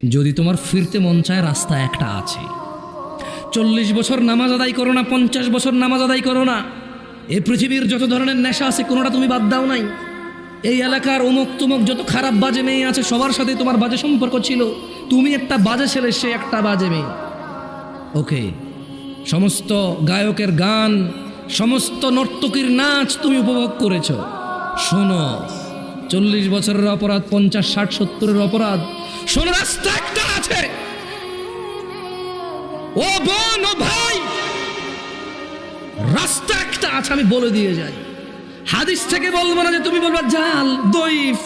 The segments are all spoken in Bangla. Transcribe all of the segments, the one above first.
যদি তোমার ফিরতে মন চায়, রাস্তা একটা আছে। 40 বছর নামাজ আদায় করো না, 50 বছর নামাজ আদায় করো না, এই পৃথিবীর যত ধরনের নেশা আছে কোনোটা তুমি বাদ দাও নাই। এই এলাকার অমুক তুমুক যত খারাপ বাজে মেয়ে আছে সবার সাথে তোমার বাজে সম্পর্ক ছিল। তুমি একটা বাজে ছেলে, সে একটা বাজে মেয়ে। ওকে, সমস্ত গায়কের গান, সমস্ত নর্তকীর নাচ তুমি উপভোগ করেছ। শোনো, 40 বছরের অপরাধ, 50, 60, 70-এর অপরাধ। শোনো, রাস্তা একটা আছে। ও বোন, ও ভাই, রাস্তা একটা আছে, আমি বলে দিয়ে যাই। হাদিস থেকে বলবো না যে তুমি বলবা জাল, দইফ,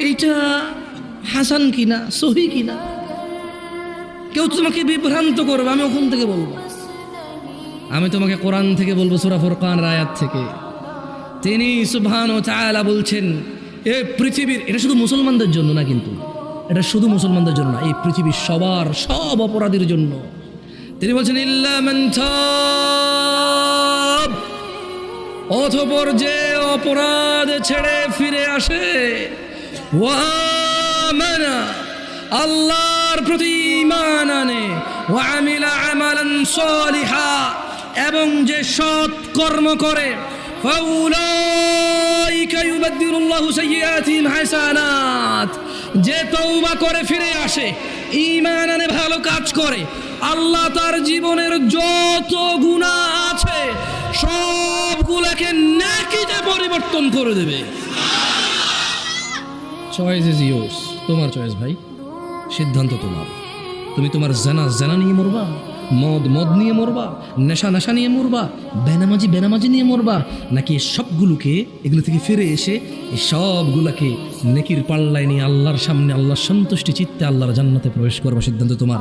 এইটা হাসান কিনা, সহি কিনা। কেউ তোমাকে বিভ্রান্ত করবে, আমি ওখান থেকে বলবো। আমি তোমাকে কোরআন থেকে বলবো, সূরা ফুরকানের আয়াত থেকে। তিনি সুবহানাহু ওয়া তাআলা বলছেন, এই পৃথিবীর, এটা শুধু মুসলমানদের জন্য না, কিন্তু এটা শুধু মুসলমানদের জন্য না, এই পৃথিবীর সবার, সব অপরাধীর জন্য। তিনি বলছেন, ইল্লা মান তাব, অতঃপর যে অপরাধ ছেড়ে ফিরে আসে, ওয়া আমানা, আল্লাহর প্রতি ঈমান আনে, ওয়া আমিলা আমালান সালিহা, এবং যে সৎ কর্ম করে, ফাউলাইকা ইউবাদদিলুল্লাহু সাইয়্যাতিহিম হাসানাত, যে তওবা করে ফিরে আসে, ঈমান আনে, ভালো কাজ করে, আল্লাহ তার জীবনের যত গুনাহ আছে সবগুলোকে নেকিতে পরিবর্তন করে দেবে। চয়েস ইজ ইয়োর্স, তোমার চয়েস ভাই, সিদ্ধান্ত তোমার। তুমি তোমার জানা নিয়ে মরবা, মদ নিয়ে মরবা, নেশা নিয়ে মরবা, বেনামাজি নিয়ে মরবা, নাকি সবগুলোকে, এগুলো থেকে ফিরে এসে এই সবগুলোকে নেকির পাল্লায় নিয়ে আল্লাহর সামনে, আল্লাহর সন্তুষ্টি চিত্তে আল্লাহর জান্নাতে প্রবেশ করবা। সিদ্ধান্ত তোমার।